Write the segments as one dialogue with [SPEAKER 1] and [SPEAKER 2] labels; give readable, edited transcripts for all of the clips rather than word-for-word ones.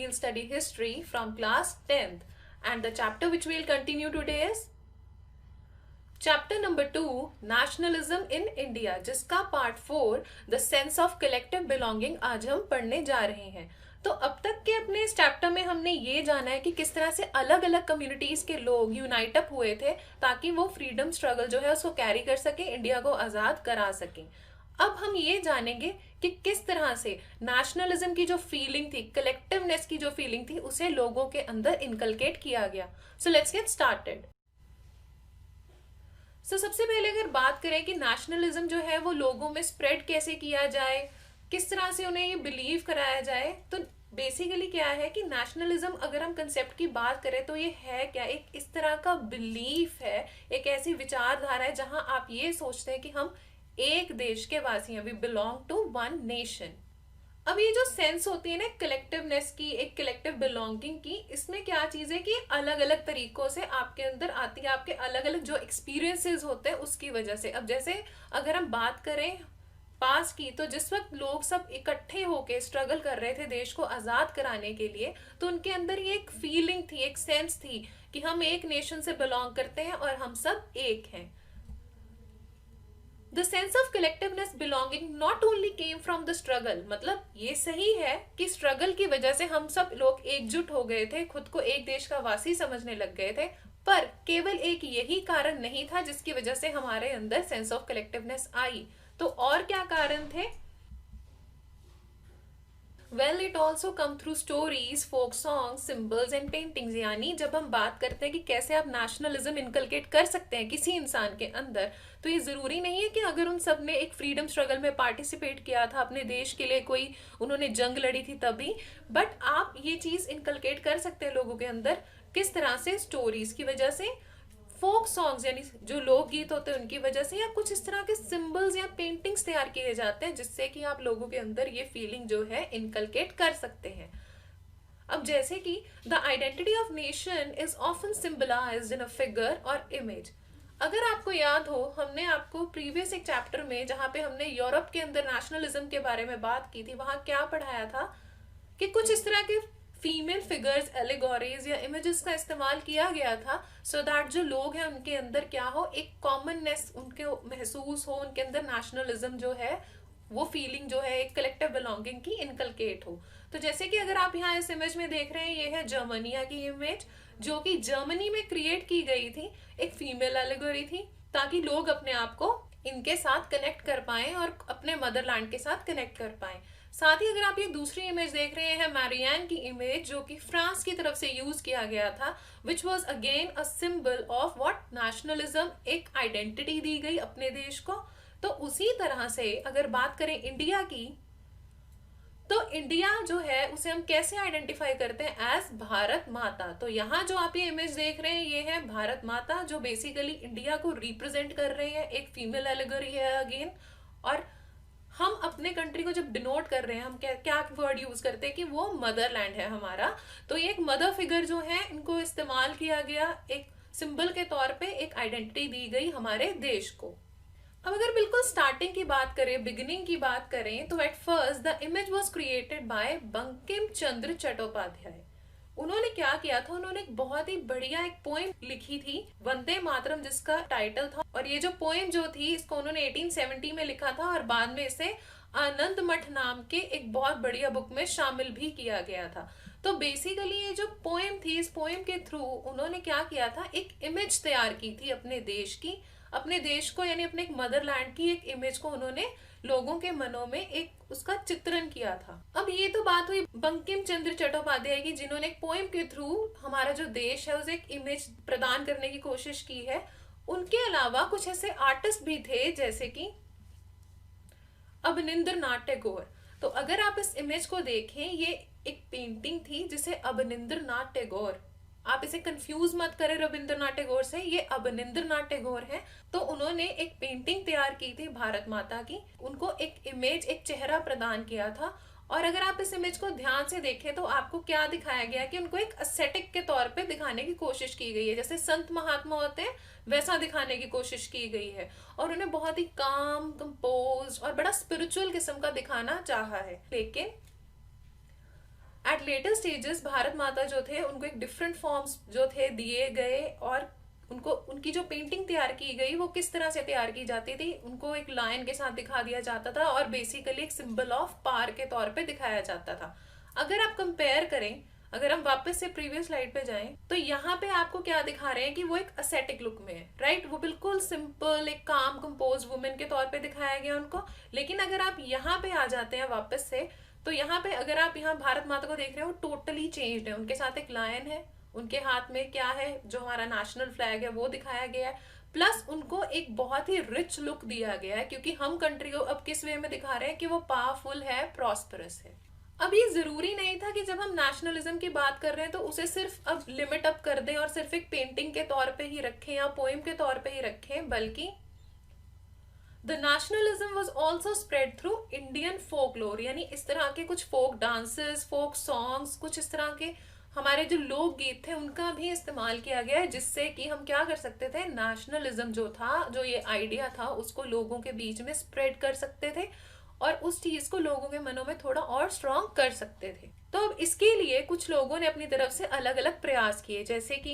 [SPEAKER 1] we'll study history from class 10th, and the chapter which we'll continue today is chapter number 2, nationalism in India, जिसका part 4, the sense of collective belonging आज हम पढ़ने जा रहे हैं। तो अब तक के अपने इस चैप्टर में हमने ये जाना है कि किस तरह से अलग अलग कम्युनिटीज के लोग यूनाइट अप हुए थे ताकि वो फ्रीडम स्ट्रगल जो है उसको कैरी कर सके, इंडिया को आजाद करा सके। अब हम ये जानेंगे कि किस तरह से नेशनलिज्म की जो फीलिंग थी, कलेक्टिवनेस की जो फीलिंग थी, उसे लोगों के अंदर इनकलकेट किया गया। So let's get started. सबसे पहले अगर बात करें कि नेशनलिज्म जो है वो लोगों में स्प्रेड कैसे किया जाए, किस तरह से उन्हें ये बिलीव कराया जाए, तो बेसिकली क्या है कि नेशनलिज्म अगर हम कंसेप्ट की बात करें तो ये है क्या, एक इस तरह का बिलीफ है, एक ऐसी विचारधारा है जहां आप ये सोचते हैं कि हम एक देश के वासी हैं, we belong to one nation. अब ये जो सेंस होती है ना कलेक्टिवनेस की, एक कलेक्टिव बिलोंगिंग की, इसमें क्या चीज है कि अलग अलग तरीकों से आपके अंदर आती है, आपके अलग अलग जो एक्सपीरियंसेस होते हैं उसकी वजह से। अब जैसे अगर हम बात करें पास की, तो जिस वक्त लोग सब इकट्ठे होके स्ट्रगल कर रहे थे देश को आजाद कराने के लिए, तो उनके अंदर ये एक फीलिंग थी, एक सेंस थी कि हम एक नेशन से बिलोंग करते हैं और हम सब एक हैं। The sense of collectiveness belonging not only came from the struggle, मतलब ये सही है कि स्ट्रगल की वजह से हम सब लोग एकजुट हो गए थे, खुद को एक देश का वासी समझने लग गए थे, पर केवल एक यही कारण नहीं था जिसकी वजह से हमारे अंदर सेंस ऑफ कलेक्टिवनेस आई। तो और क्या कारण थे? Well it also come through stories, folk song, symbols and paintings. यानी जब हम बात करते हैं कि कैसे आप नेशनलिज्म इनकलकेट कर सकते हैं किसी इंसान के अंदर, तो ये जरूरी नहीं है कि अगर उन सब ने एक फ्रीडम स्ट्रगल में पार्टिसिपेट किया था, अपने देश के लिए कोई उन्होंने जंग लड़ी थी तभी, बट आप ये चीज इनकलकेट कर सकते हैं लोगों के अंदर। किस तरह से? स्टोरीज की वजह से, फोक सॉन्ग्स यानी जो लोकगीत होते हैं उनकी वजह से, या कुछ इस तरह के सिंबल्स या पेंटिंग्स तैयार किए जाते हैं जिससे कि आप लोगों के अंदर ये फीलिंग जो है इनकलकेट कर सकते हैं। अब जैसे कि the identity of nation is often symbolized in a figure और इमेज। अगर आपको याद हो, हमने आपको प्रीवियस एक चैप्टर में जहां पे हमने यूरोप के अंदर नेशनलिज्म के बारे में बात की थी, वहां क्या पढ़ाया था कि कुछ इस तरह के फीमेल फिगर्स, एलिगोरीज या इमेजेस का इस्तेमाल किया गया था सो दैट जो लोग हैं उनके अंदर क्या हो, एक कॉमननेस उनके महसूस हो, उनके अंदर नेशनलिज्म जो है वो फीलिंग जो है एक कलेक्टिव बिलोंगिंग की इनकलकेट हो। तो जैसे कि अगर आप यहाँ इस इमेज में देख रहे हैं, ये है जर्मनिया की इमेज जो कि जर्मनी में क्रिएट की गई थी, एक फीमेल एलिगोरी थी ताकि लोग अपने आप को इनके साथ कनेक्ट कर पाएं और अपने मदरलैंड के साथ कनेक्ट कर पाएं। साथ ही अगर आप ये दूसरी इमेज देख रहे हैं, मैरियान की इमेज, जो कि फ्रांस की तरफ से यूज किया गया था, which was again a symbol of what, nationalism, एक आइडेंटिटी दी गई अपने देश को। तो उसी तरह से अगर बात करें इंडिया की, तो इंडिया जो है उसे हम कैसे आइडेंटिफाई करते हैं? एज भारत माता। तो यहाँ जो आप ये इमेज देख रहे हैं ये है भारत माता, जो बेसिकली इंडिया को रिप्रेजेंट कर रही है, एक फीमेल एलिगोरी है अगेन। और हम अपने कंट्री को जब डिनोट कर रहे हैं, हम क्या क्या वर्ड यूज करते हैं कि वो मदरलैंड है हमारा। तो ये एक मदर फिगर जो है, इनको इस्तेमाल किया गया, एक सिंबल के तौर पे एक आइडेंटिटी दी गई हमारे देश को। अब अगर बिल्कुल स्टार्टिंग की बात करें, बिगिनिंग की बात करें, तो at first the image was created by Bankim Chandra Chattopadhyay. उन्होंने क्या किया था, उन्होंने एक बहुत ही बढ़िया एक पोएम लिखी थी, वंदे मातरम जिसका टाइटल था। और ये जो पोएम जो थी, इसको उन्होंने 1870 में लिखा था और बाद में इसे आनंद मठ नाम के एक बहुत बढ़िया बुक में शामिल भी किया गया था। तो बेसिकली ये जो पोएम थी, इस पोएम के थ्रू उन्होंने क्या किया था, एक इमेज तैयार की थी अपने देश की, अपने देश को यानी अपने एक मदरलैंड की एक इमेज को उन्होंने लोगों के मनों में एक उसका चित्रण किया था। अब ये तो बात हुई बंकिम चंद्र चट्टोपाध्याय की, जिन्होंने एक पोएम के थ्रू हमारा जो देश है उसे एक इमेज प्रदान करने की कोशिश की है। उनके अलावा कुछ ऐसे आर्टिस्ट भी थे जैसे कि अवनिंद्रनाथ टैगोर। तो अगर आप इस इमेज को देखें, ये एक पेंटिंग थी जिसे अवनिंद्रनाथ टैगोर, आप इसे कंफ्यूज मत करें रविंद्रनाथ टैगोर से, ये अवनिंद्रनाथ टैगोर है। तो उन्होंने एक पेंटिंग तैयार की थी भारत माता की, उनको एक इमेज, एक चेहरा प्रदान किया था। और अगर आप इस इमेज को ध्यान से देखें तो आपको क्या दिखाया गया कि उनको एक एस्थेटिक के तौर पे दिखाने की कोशिश की गई है, जैसे संत महात्मा होते हैं वैसा दिखाने की कोशिश की गई है। और उन्हें बहुत ही काम, कंपोज और बड़ा स्पिरिचुअल किस्म का दिखाना चाहा है। लेकिन एट लेटर स्टेजेस भारत माता जो थे उनको एक डिफरेंट फॉर्म्स जो थे दिए गए, और उनको उनकी जो पेंटिंग तैयार की गई वो किस तरह से तैयार की जाती थी, उनको एक लायन के साथ दिखा दिया जाता था और बेसिकली एक सिंबल ऑफ पावर के तौर पे दिखाया जाता था। अगर आप कंपेयर करें, अगर हम वापस से प्रीवियस स्लाइड पे जाएं, तो यहाँ पे आपको क्या दिखा रहे हैं कि वो एक असेटिक लुक में है, राइट। वो बिल्कुल सिंपल एक काम कंपोज वुमेन के तौर पे दिखाया गया उनको। लेकिन अगर आप यहाँ पे आ जाते हैं वापस से, तो यहाँ पे अगर आप यहाँ भारत माता को देख रहे हो, वो टोटली चेंज्ड है। उनके साथ एक लायन है, उनके हाथ में क्या है, जो हमारा नेशनल फ्लैग है वो दिखाया गया है, प्लस उनको एक बहुत ही रिच लुक दिया गया है, क्योंकि हम कंट्री को अब किस वे में दिखा रहे हैं कि वो पावरफुल है, प्रॉस्परस है। अब ये जरूरी नहीं था कि जब हम नेशनलिज्म की बात कर रहे हैं तो उसे सिर्फ अब लिमिट अप कर दें और सिर्फ एक पेंटिंग के तौर पे ही रखें या पोएम के तौर पे ही रखें, बल्कि the nationalism was also spread through Indian folklore, यानी इस तरह के कुछ फोक डांसेस, फोक सॉन्ग्स, कुछ इस तरह के हमारे जो लोकगीत थे उनका भी इस्तेमाल किया गया है, जिससे कि हम क्या कर सकते थे, नेशनलिज्म जो था, जो ये आइडिया था, उसको लोगों के बीच में स्प्रेड कर सकते थे और उस चीज को लोगों के मनों में थोड़ा और स्ट्रॉन्ग कर सकते थे। तो अब इसके लिए कुछ लोगों ने अपनी तरफ से अलग अलग प्रयास किए, जैसे कि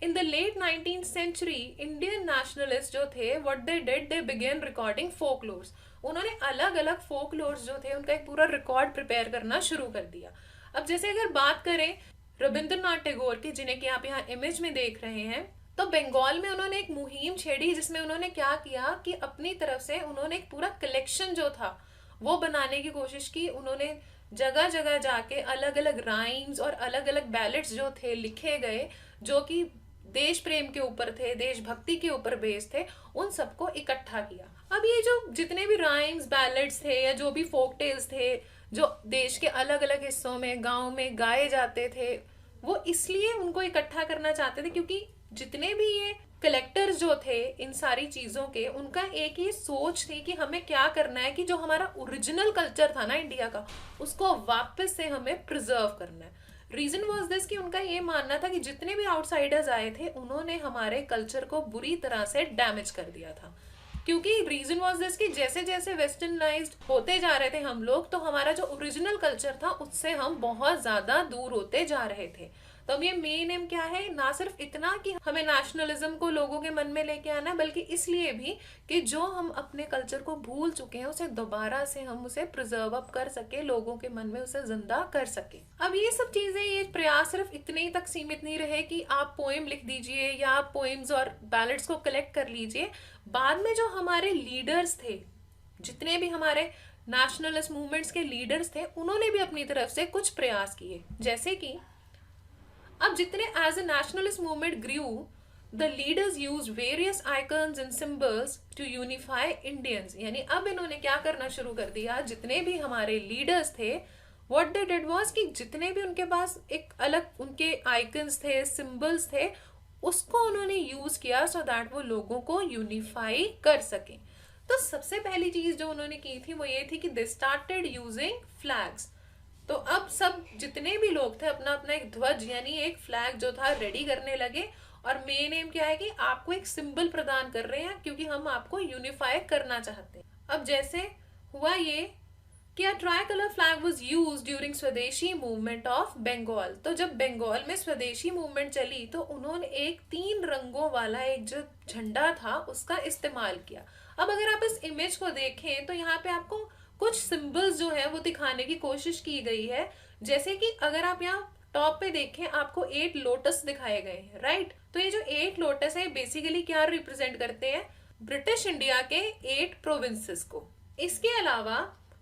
[SPEAKER 1] in the late 19th century Indian nationalist जो थे, what they did, they began recording folklores. उन्होंने अलग अलग फोकलोर्स जो थे उनका एक पूरा रिकॉर्ड प्रिपेयर करना शुरू कर दिया। अब जैसे अगर बात करें रविंद्रनाथ टैगोर की, जिन्हें कि आप यहाँ इमेज में देख रहे हैं, तो बंगाल में उन्होंने एक मुहिम छेड़ी, जिसमें उन्होंने क्या किया कि अपनी तरफ से उन्होंने एक पूरा कलेक्शन जो था वो बनाने की कोशिश की। उन्होंने जगह जगह जाके अलग अलग राइम्स और अलग अलग बैलेट्स जो थे लिखे गए, जो कि देश प्रेम के ऊपर थे, देशभक्ति के ऊपर बेस्ड थे, उन सबको इकट्ठा किया। अब ये जो जितने भी राइम्स, बैलेट्स थे या जो भी फोक टेल्स थे जो देश के अलग अलग हिस्सों में, गांव में गाए जाते थे, वो इसलिए उनको इकट्ठा करना चाहते थे क्योंकि जितने भी ये कलेक्टर्स जो थे इन सारी चीजों के, उनका एक ही सोच थी कि हमें क्या करना है कि जो हमारा ओरिजिनल कल्चर था ना इंडिया का, उसको वापस से हमें प्रिजर्व करना है। रीजन वॉज दिस कि उनका ये मानना था कि जितने भी आउटसाइडर्स आए थे उन्होंने हमारे कल्चर को बुरी तरह से डैमेज कर दिया था। क्योंकि रीजन वॉज दिस कि जैसे जैसे वेस्टर्नाइज्ड होते जा रहे थे हम लोग, तो हमारा जो ओरिजिनल कल्चर था उससे हम बहुत ज्यादा दूर होते जा रहे थे। तो अब ये मेन एम क्या है, ना सिर्फ इतना कि हमें नेशनलिज्म को लोगों के मन में लेके आना है, बल्कि इसलिए भी कि जो हम अपने कल्चर को भूल चुके हैं उसे दोबारा से हम उसे प्रिजर्व अप कर सके, लोगों के मन में उसे जिंदा कर सके। अब ये सब चीजें, ये प्रयास सिर्फ इतने ही तक सीमित नहीं रहे कि आप पोएम लिख दीजिए या आप पोएम्स और बैलेट्स को कलेक्ट कर लीजिए। बाद में जो हमारे लीडर्स थे, जितने भी हमारे नेशनलिस्ट मूवमेंट्स के लीडर्स थे, उन्होंने भी अपनी तरफ से कुछ प्रयास किए। जैसे कि अब जितने as a nationalist movement grew, the leaders use various icons and symbols to unify Indians. यानी अब इन्होंने क्या करना शुरू कर दिया, जितने भी हमारे लीडर्स थे, व्हाट दे डिड वाज कि जितने भी उनके पास एक अलग उनके आइकन्स थे, सिंबल्स थे, उसको उन्होंने यूज किया सो दैट वो लोगों को यूनिफाई कर सके। तो सबसे पहली चीज जो उन्होंने की थी वो ये थी कि दे स्टार्टेड यूजिंग फ्लैग्स। तो अब सब जितने भी लोग थे अपना अपना एक ध्वज यानी एक फ्लैग जो था रेडी करने लगे, और मेन एम क्या है कि आपको एक सिंबल प्रदान कर रहे हैं क्योंकि हम आपको यूनिफाई करना चाहते हैं। अब जैसे हुआ ये कि try colour flag was used during स्वदेशी मूवमेंट ऑफ बंगाल। तो जब बंगाल में स्वदेशी मूवमेंट चली तो उन्होंने एक 3 रंगों वाला एक जो झंडा था उसका इस्तेमाल किया। अब अगर आप इस इमेज को देखें तो यहाँ पे आपको कुछ सिंबल्स जो है वो दिखाने की कोशिश की गई है। जैसे कि अगर आप यहाँ टॉप पे देखें आपको 8 लोटस दिखाए गए हैं, राइट। तो ये जो 8 लोटस है बेसिकली क्या रिप्रेजेंट करते हैं, ब्रिटिश इंडिया के 8 प्रोविंसेस को। इसके अलावा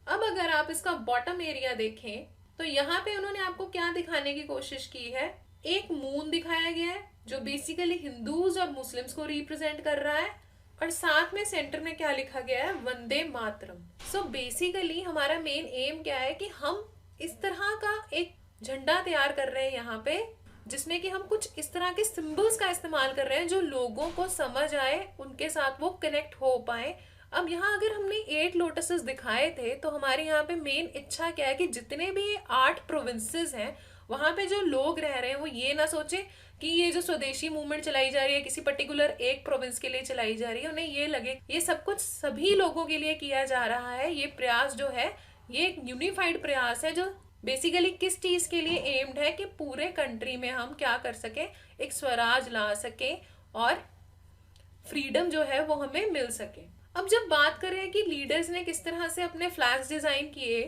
[SPEAKER 1] अब अगर आप इसका बॉटम एरिया देखें तो यहाँ पे उन्होंने आपको क्या दिखाने की कोशिश की है, एक मून दिखाया गया है जो बेसिकली हिंदूज और मुस्लिम्स को रिप्रेजेंट कर रहा है, और साथ में सेंटर में क्या लिखा गया है, वंदे मातरम। सो बेसिकली हमारा मेन एम क्या है कि हम इस तरह का एक झंडा तैयार कर रहे हैं यहाँ पे, जिसमें कि हम कुछ इस तरह के सिंबल्स का इस्तेमाल कर रहे हैं जो लोगों को समझ आए, उनके साथ वो कनेक्ट हो पाए। अब यहाँ अगर हमने 8 लोटसेस दिखाए थे तो हमारे यहाँ पे मेन इच्छा क्या है कि जितने भी 8 प्रोविंसेस हैं वहां पे जो लोग रह रहे हैं वो ये ना सोचे कि ये जो स्वदेशी मूवमेंट चलाई जा रही है किसी पर्टिकुलर एक प्रोविंस के लिए चलाई जा रही है, उन्हें ये लगे ये सब कुछ सभी लोगों के लिए किया जा रहा है, ये प्रयास जो है ये एक यूनिफाइड प्रयास है जो बेसिकली किस चीज के लिए एम्ड है कि पूरे कंट्री में हम क्या कर सके, एक स्वराज ला सके और फ्रीडम जो है वो हमें मिल सके। अब जब बात करें कि लीडर्स ने किस तरह से अपने फ्लैग्स डिजाइन किए,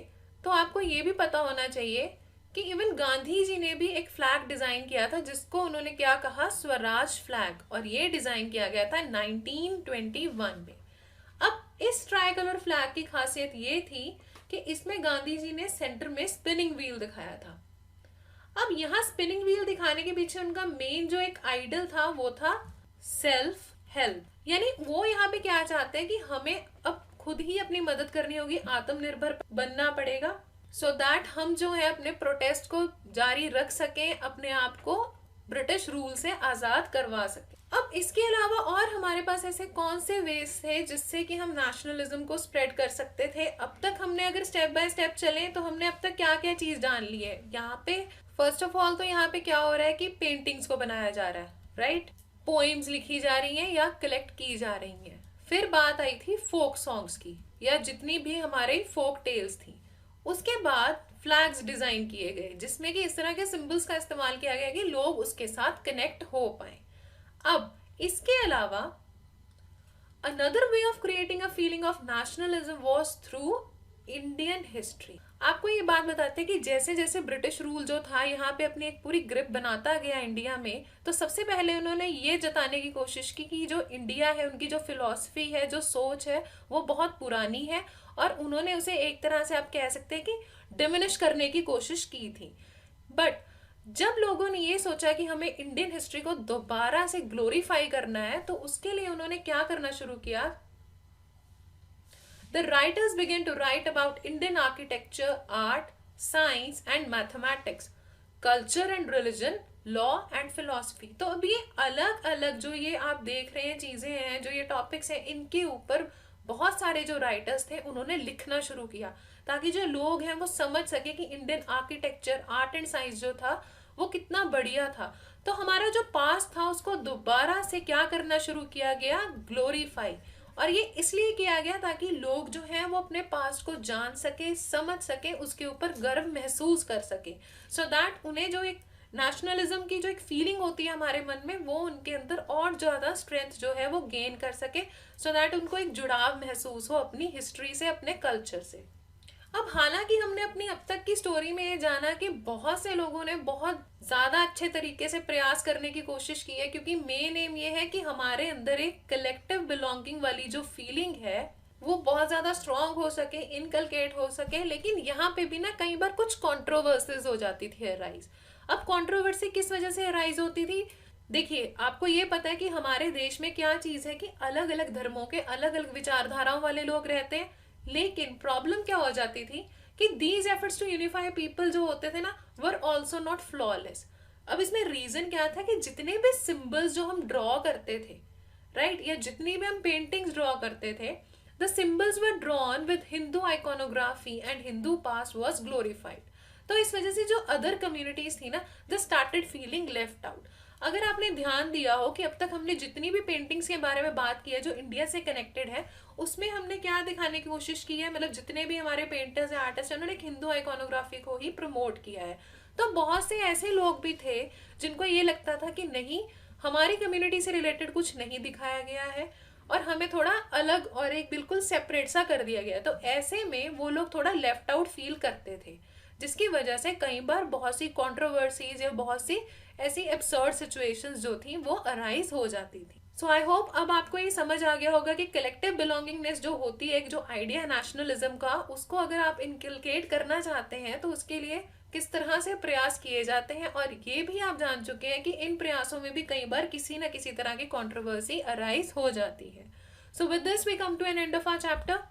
[SPEAKER 1] तो आपको ये भी पता होना चाहिए कि इवन गांधी जी ने भी एक फ्लैग डिजाइन किया था जिसको उन्होंने क्या कहा, स्वराज फ्लैग, और ये डिजाइन किया गया था 1921 में। अब इस ट्राई कलर फ्लैग की खासियत ये थी कि इसमें गांधी जी ने सेंटर में स्पिनिंग व्हील दिखाया था। अब यहाँ स्पिनिंग व्हील दिखाने के पीछे उनका मेन जो एक आइडल था वो था सेल्फ हेल्प, यानी वो यहाँ पे क्या चाहते हैं कि हमें अब खुद ही अपनी मदद करनी होगी, आत्मनिर्भर बनना पड़ेगा, सो दैट हम जो है अपने प्रोटेस्ट को जारी रख सकें, अपने आप को ब्रिटिश रूल से आजाद करवा सकें। अब इसके अलावा और हमारे पास ऐसे कौन से वेज थे जिससे कि हम नेशनलिज्म को स्प्रेड कर सकते थे। अब तक हमने अगर स्टेप बाय स्टेप चलें तो हमने अब तक क्या क्या चीज जान ली है। यहाँ पे फर्स्ट ऑफ ऑल तो यहाँ पे क्या हो रहा है कि पेंटिंग्स को बनाया जा रहा है, राइट, पोएम्स लिखी जा रही हैं या कलेक्ट की जा रही हैं। फिर बात आई थी फोक सॉन्ग्स की, या जितनी भी हमारे फोक टेल्स थी। उसके बाद फ्लैग्स डिजाइन किए गए जिसमें कि इस तरह के सिंबल्स का इस्तेमाल किया गया कि लोग उसके साथ कनेक्ट हो पाए। अब इसके अलावा another way of creating a feeling of nationalism was through Indian history. आपको ये बात बताते हैं कि जैसे जैसे ब्रिटिश रूल जो था यहाँ पे अपनी एक पूरी ग्रिप बनाता गया इंडिया में, तो सबसे पहले उन्होंने ये जताने की कोशिश की कि जो इंडिया है, उनकी जो फिलॉसफी है, जो सोच है, वो बहुत पुरानी है, और उन्होंने उसे एक तरह से आप कह सकते हैं कि डिमिनिश करने की कोशिश की थी। बट जब लोगों ने ये सोचा कि हमें इंडियन हिस्ट्री को दोबारा से ग्लोरीफाई करना है, तो उसके लिए उन्होंने क्या करना शुरू किया। The writers began to write about Indian architecture, art, science and mathematics, culture and religion, law and philosophy। तो अब ये अलग अलग जो ये आप देख रहे हैं चीजें हैं, जो ये टॉपिक्स हैं, इनके ऊपर बहुत सारे जो राइटर्स थे उन्होंने लिखना शुरू किया ताकि जो लोग हैं वो समझ सके कि Indian architecture, art and science जो था वो कितना बढ़िया था। तो हमारा जो पास्ट था उसको दोबारा से क्या करना शुरू किया गया, ग्लोरीफाई। और ये इसलिए किया गया ताकि लोग जो हैं वो अपने पास्ट को जान सके, समझ सके, उसके ऊपर गर्व महसूस कर सके, सो दैट उन्हें जो एक नेशनलिज्म की जो एक फीलिंग होती है हमारे मन में, वो उनके अंदर और ज्यादा स्ट्रेंथ जो है वो गेन कर सके, सो दैट उनको एक जुड़ाव महसूस हो अपनी हिस्ट्री से, अपने कल्चर से। अब हालांकि हमने अपनी अब तक की स्टोरी में ये जाना कि बहुत से लोगों ने बहुत ज्यादा अच्छे तरीके से प्रयास करने की कोशिश की है, क्योंकि मेन एम ये है कि हमारे अंदर एक कलेक्टिव बिलोंगिंग वाली जो फीलिंग है वो बहुत ज्यादा स्ट्रांग हो सके, इनकलकेट हो सके। लेकिन यहाँ पे भी ना कई बार कुछ कॉन्ट्रोवर्सीज हो जाती थी अराइज। अब कॉन्ट्रोवर्सी किस वजह से अराइज होती थी, देखिए आपको ये पता है कि हमारे देश में क्या चीज है कि अलग अलग धर्मों के अलग अलग विचारधाराओं वाले लोग रहते हैं, लेकिन प्रॉब्लम क्या हो जाती थी कि these efforts to unify people जो होते थे ना, वर ऑल्सो नॉट फ्लॉलेस। अब इसमें रीजन क्या था कि जितने भी सिंबल्स जो हम ड्रॉ करते थे, राइट, या जितनी भी हम पेंटिंग्स ड्रॉ करते थे, the symbols were drawn with Hindu iconography and Hindu past was glorified. तो इस वजह से जो अदर कम्युनिटीज थी ना, the started feeling left out. अगर आपने ध्यान दिया हो कि अब तक हमने जितनी भी पेंटिंग्स के बारे में बात की है जो इंडिया से कनेक्टेड है, उसमें हमने क्या दिखाने की कोशिश की है, मतलब जितने भी हमारे पेंटर्स या आर्टिस्ट हैं उन्होंने एक हिंदू आइकोनोग्राफी को ही प्रमोट किया है। तो बहुत से ऐसे लोग भी थे जिनको ये लगता था कि नहीं, हमारी कम्युनिटी से रिलेटेड कुछ नहीं दिखाया गया है और हमें थोड़ा अलग और एक बिल्कुल सेपरेट सा कर दिया गया। तो ऐसे में वो लोग थोड़ा लेफ्ट आउट फील करते थे, जिसकी वजह से कई बार बहुत सी कंट्रोवर्सीज या बहुत सी ऐसी एब्सर्ड सिचुएशंस जो थी वो अराइज हो जाती थी। सो आई होप अब आपको ये समझ आ गया होगा कि कलेक्टिव बिलोंगिंगनेस जो होती है, एक जो आइडिया है नेशनलिज्म का, उसको अगर आप इनकलकेट करना चाहते हैं तो उसके लिए किस तरह से प्रयास किए जाते हैं। और ये भी आप जान चुके हैं कि इन प्रयासों में भी कई बार किसी न किसी तरह की कंट्रोवर्सी अराइज हो जाती है। So with this we come to an end of our chapter.